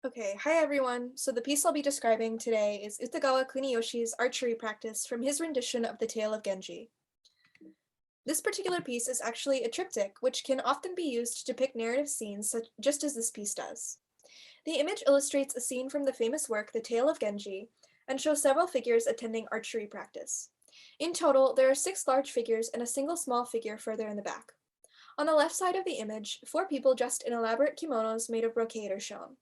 Okay, hi everyone. So the piece I'll be describing today is Utagawa Kuniyoshi's archery practice from his rendition of the Tale of Genji. This particular piece is actually a triptych, which can often be used to depict narrative scenes just as this piece does. The image illustrates a scene from the famous work The Tale of Genji and shows several figures attending archery practice. In total, there are 6 large figures and a single small figure further in the back. On the left side of the image, 4 people dressed in elaborate kimonos made of brocade are shown.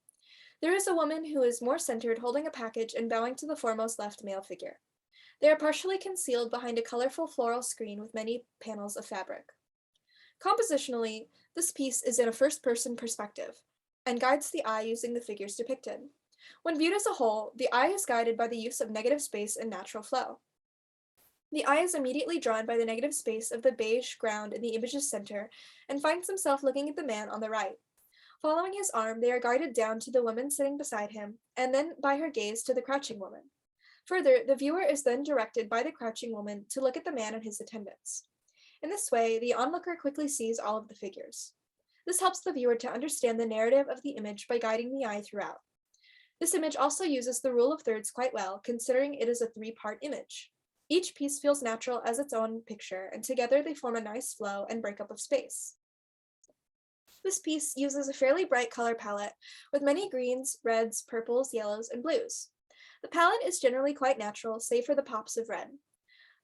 There is a woman who is more centered holding a package and bowing to the foremost left male figure. They are partially concealed behind a colorful floral screen with many panels of fabric. Compositionally, this piece is in a first-person perspective and guides the eye using the figures depicted. When viewed as a whole, the eye is guided by the use of negative space and natural flow. The eye is immediately drawn by the negative space of the beige ground in the image's center and finds himself looking at the man on the right. Following his arm, they are guided down to the woman sitting beside him, and then by her gaze to the crouching woman. Further, the viewer is then directed by the crouching woman to look at the man and his attendants. In this way, the onlooker quickly sees all of the figures. This helps the viewer to understand the narrative of the image by guiding the eye throughout. This image also uses the rule of thirds quite well, considering it is a 3-part image. Each piece feels natural as its own picture, and together they form a nice flow and breakup of space. This piece uses a fairly bright color palette with many greens, reds, purples, yellows, and blues. The palette is generally quite natural, save for the pops of red.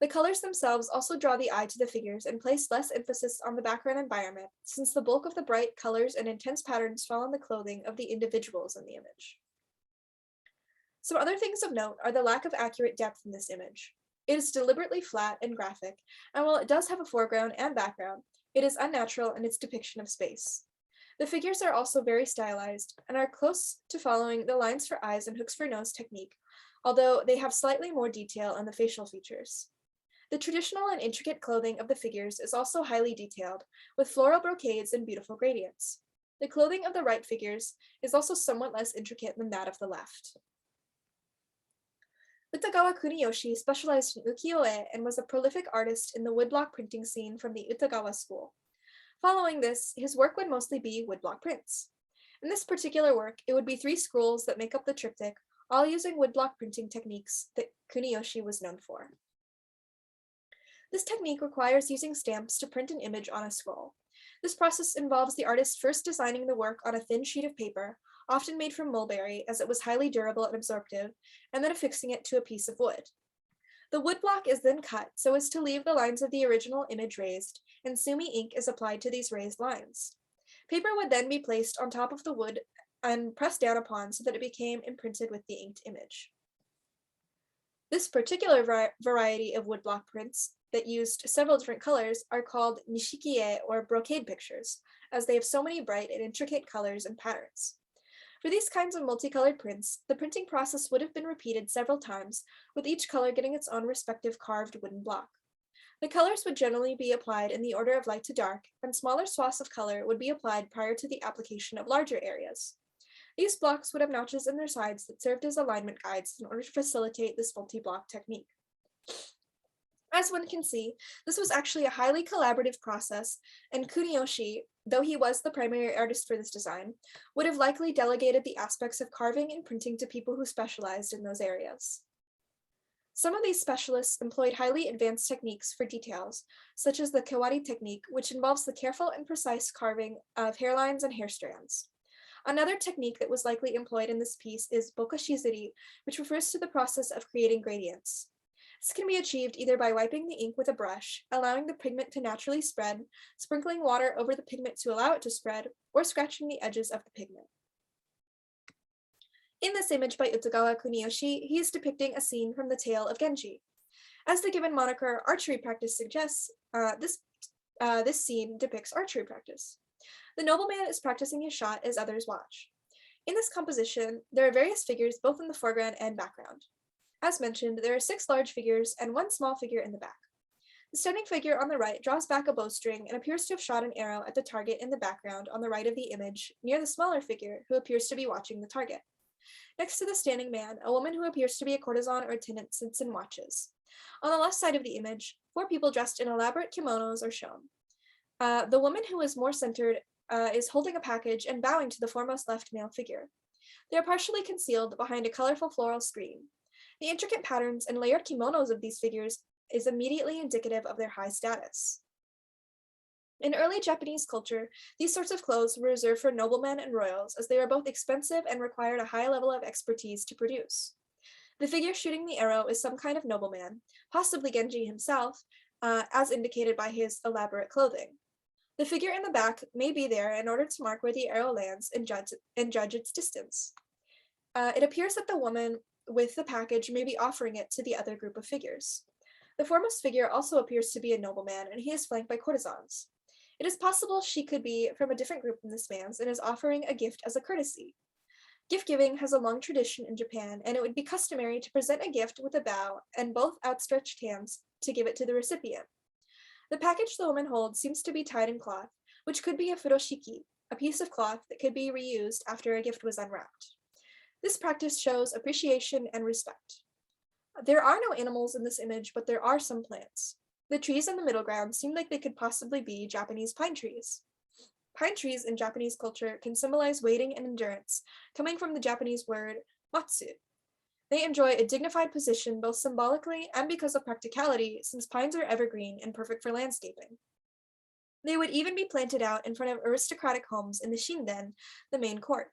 The colors themselves also draw the eye to the figures and place less emphasis on the background environment, since the bulk of the bright colors and intense patterns fall on the clothing of the individuals in the image. Some other things of note are the lack of accurate depth in this image. It is deliberately flat and graphic, and while it does have a foreground and background, it is unnatural in its depiction of space. The figures are also very stylized and are close to following the lines for eyes and hooks for nose technique, although they have slightly more detail on the facial features. The traditional and intricate clothing of the figures is also highly detailed, with floral brocades and beautiful gradients. The clothing of the right figures is also somewhat less intricate than that of the left. Utagawa Kuniyoshi specialized in ukiyo-e and was a prolific artist in the woodblock printing scene from the Utagawa school. Following this, his work would mostly be woodblock prints. In this particular work, it would be 3 scrolls that make up the triptych, all using woodblock printing techniques that Kuniyoshi was known for. This technique requires using stamps to print an image on a scroll. This process involves the artist first designing the work on a thin sheet of paper, often made from mulberry as it was highly durable and absorptive, and then affixing it to a piece of wood. The woodblock is then cut so as to leave the lines of the original image raised, and sumi ink is applied to these raised lines. Paper would then be placed on top of the wood and pressed down upon so that it became imprinted with the inked image. This particular variety of woodblock prints that used several different colors are called nishikie or brocade pictures, as they have so many bright and intricate colors and patterns. For these kinds of multicolored prints, the printing process would have been repeated several times, with each color getting its own respective carved wooden block. The colors would generally be applied in the order of light to dark, and smaller swaths of color would be applied prior to the application of larger areas. These blocks would have notches in their sides that served as alignment guides in order to facilitate this multi-block technique. As one can see, this was actually a highly collaborative process, and Kuniyoshi, though he was the primary artist for this design, would have likely delegated the aspects of carving and printing to people who specialized in those areas. Some of these specialists employed highly advanced techniques for details, such as the kewari technique, which involves the careful and precise carving of hairlines and hair strands. Another technique that was likely employed in this piece is bokashizuri, which refers to the process of creating gradients. This can be achieved either by wiping the ink with a brush, allowing the pigment to naturally spread, sprinkling water over the pigment to allow it to spread, or scratching the edges of the pigment. In this image by Utagawa Kuniyoshi, he is depicting a scene from the Tale of Genji. As the given moniker archery practice suggests, this scene depicts archery practice. The nobleman is practicing his shot as others watch. In this composition, there are various figures both in the foreground and background. As mentioned, there are 6 large figures and 1 small figure in the back. The standing figure on the right draws back a bowstring and appears to have shot an arrow at the target in the background on the right of the image, near the smaller figure, who appears to be watching the target. Next to the standing man, a woman who appears to be a courtesan or attendant sits and watches. On the left side of the image, 4 people dressed in elaborate kimonos are shown. The woman who is more centered is holding a package and bowing to the foremost left male figure. They are partially concealed behind a colorful floral screen. The intricate patterns and layered kimonos of these figures is immediately indicative of their high status. In early Japanese culture, these sorts of clothes were reserved for noblemen and royals, as they were both expensive and required a high level of expertise to produce. The figure shooting the arrow is some kind of nobleman, possibly Genji himself, as indicated by his elaborate clothing. The figure in the back may be there in order to mark where the arrow lands and judge its distance. It appears that the woman with the package may be offering it to the other group of figures. The foremost figure also appears to be a nobleman, and he is flanked by courtesans. It is possible she could be from a different group than this man's and is offering a gift as a courtesy. Gift giving has a long tradition in Japan, and it would be customary to present a gift with a bow and both outstretched hands to give it to the recipient. The package the woman holds seems to be tied in cloth, which could be a furoshiki, a piece of cloth that could be reused after a gift was unwrapped. This practice shows appreciation and respect. There are no animals in this image, but there are some plants. The trees in the middle ground seem like they could possibly be Japanese pine trees. Pine trees in Japanese culture can symbolize waiting and endurance, coming from the Japanese word matsu. They enjoy a dignified position both symbolically and because of practicality, since pines are evergreen and perfect for landscaping. They would even be planted out in front of aristocratic homes in the shinden, the main court.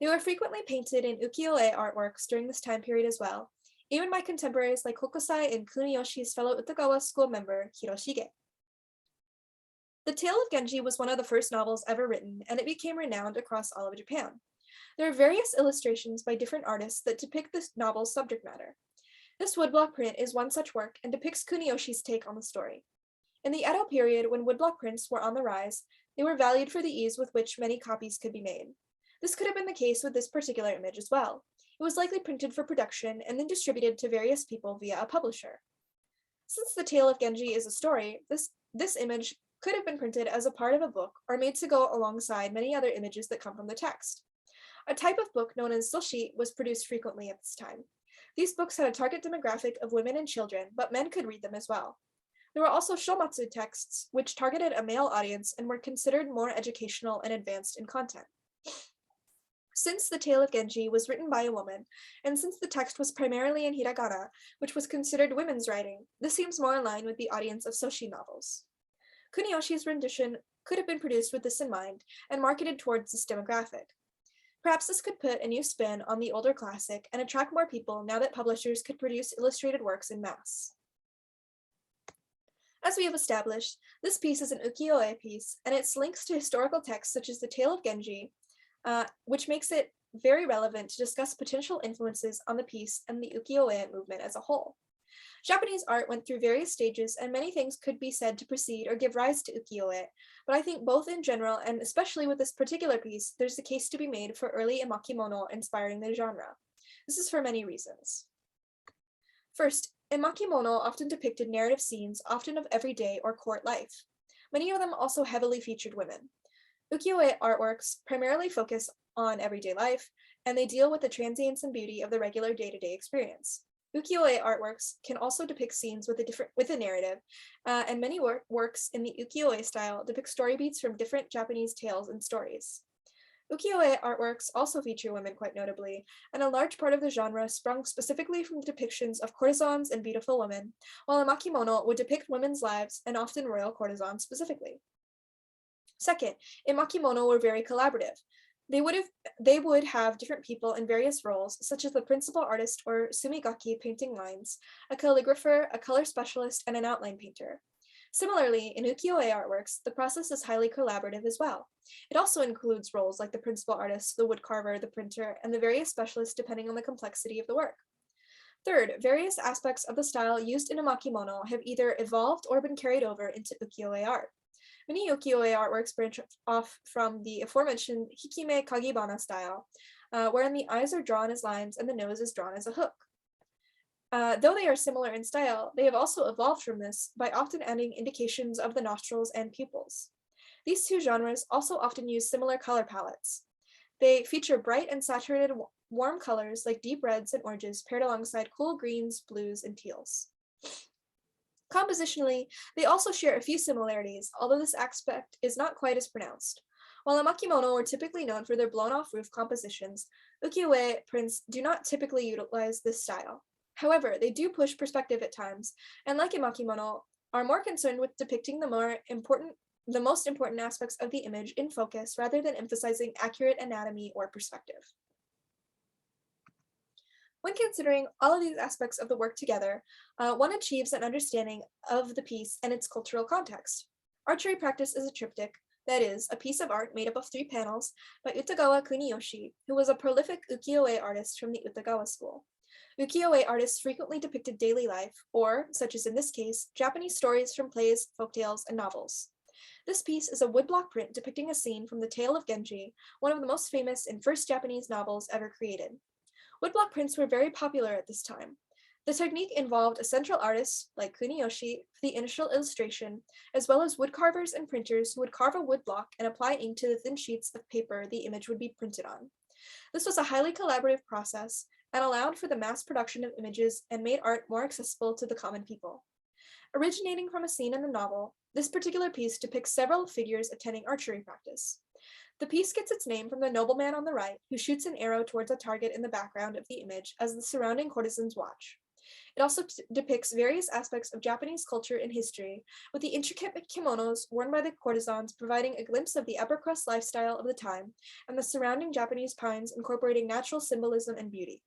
They were frequently painted in ukiyo-e artworks during this time period as well, even by contemporaries like Hokusai and Kuniyoshi's fellow Utagawa school member, Hiroshige. The Tale of Genji was one of the first novels ever written, and it became renowned across all of Japan. There are various illustrations by different artists that depict this novel's subject matter. This woodblock print is one such work and depicts Kuniyoshi's take on the story. In the Edo period, when woodblock prints were on the rise, they were valued for the ease with which many copies could be made. This could have been the case with this particular image as well. It was likely printed for production and then distributed to various people via a publisher. Since the Tale of Genji is a story, this image could have been printed as a part of a book or made to go alongside many other images that come from the text. A type of book known as soshi was produced frequently at this time. These books had a target demographic of women and children, but men could read them as well. There were also shomatsu texts, which targeted a male audience and were considered more educational and advanced in content. Since the Tale of Genji was written by a woman, and since the text was primarily in hiragana, which was considered women's writing, this seems more in line with the audience of soshi novels. Kuniyoshi's rendition could have been produced with this in mind and marketed towards this demographic. Perhaps this could put a new spin on the older classic and attract more people now that publishers could produce illustrated works in mass. As we have established, this piece is an ukiyo-e piece, and its links to historical texts such as the Tale of Genji, which makes it very relevant to discuss potential influences on the piece and the ukiyo-e movement as a whole. Japanese art went through various stages, and many things could be said to precede or give rise to ukiyo-e, but I think both in general and especially with this particular piece, there's a case to be made for early emakimono inspiring the genre. This is for many reasons. First, emakimono often depicted narrative scenes, often of everyday or court life. Many of them also heavily featured women. Ukiyo-e artworks primarily focus on everyday life, and they deal with the transience and beauty of the regular day-to-day experience. Ukiyo-e artworks can also depict scenes with a narrative, and many works in the ukiyo-e style depict story beats from different Japanese tales and stories. Ukiyo-e artworks also feature women quite notably, and a large part of the genre sprung specifically from the depictions of courtesans and beautiful women, while emakimono would depict women's lives and often royal courtesans specifically. Second, emakimono were very collaborative. They would have different people in various roles, such as the principal artist or sumigaki painting lines, a calligrapher, a color specialist, and an outline painter. Similarly, in ukiyo-e artworks, the process is highly collaborative as well. It also includes roles like the principal artist, the woodcarver, the printer, and the various specialists depending on the complexity of the work. Third, various aspects of the style used in emakimono have either evolved or been carried over into ukiyo-e art. Many ukiyo-e artworks branch off from the aforementioned hikime kagibana style, wherein the eyes are drawn as lines and the nose is drawn as a hook. Though they are similar in style, they have also evolved from this by often adding indications of the nostrils and pupils. These two genres also often use similar color palettes. They feature bright and saturated warm colors like deep reds and oranges paired alongside cool greens, blues, and teals. Compositionally, they also share a few similarities, although this aspect is not quite as pronounced. While emakimono were typically known for their blown-off roof compositions, Ukiyo-e prints do not typically utilize this style. However, they do push perspective at times, and like Imakimono, are more concerned with depicting the most important aspects of the image in focus rather than emphasizing accurate anatomy or perspective. When considering all of these aspects of the work together, one achieves an understanding of the piece and its cultural context. Archery practice is a triptych, that is, a piece of art made up of 3 panels by Utagawa Kuniyoshi, who was a prolific ukiyo-e artist from the Utagawa school. Ukiyo-e artists frequently depicted daily life, or, such as in this case, Japanese stories from plays, folktales, and novels. This piece is a woodblock print depicting a scene from the Tale of Genji, one of the most famous and first Japanese novels ever created. Woodblock prints were very popular at this time. The technique involved a central artist, like Kuniyoshi, for the initial illustration, as well as woodcarvers and printers who would carve a woodblock and apply ink to the thin sheets of paper the image would be printed on. This was a highly collaborative process and allowed for the mass production of images and made art more accessible to the common people. Originating from a scene in the novel, this particular piece depicts several figures attending archery practice. The piece gets its name from the nobleman on the right, who shoots an arrow towards a target in the background of the image as the surrounding courtesans watch. It also depicts various aspects of Japanese culture and history, with the intricate kimonos worn by the courtesans providing a glimpse of the upper crust lifestyle of the time, and the surrounding Japanese pines incorporating natural symbolism and beauty.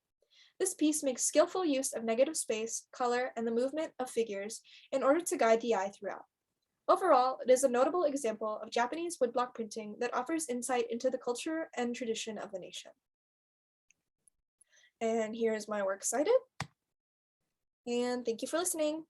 This piece makes skillful use of negative space, color, and the movement of figures in order to guide the eye throughout. Overall, it is a notable example of Japanese woodblock printing that offers insight into the culture and tradition of the nation. And here's my works cited. And thank you for listening.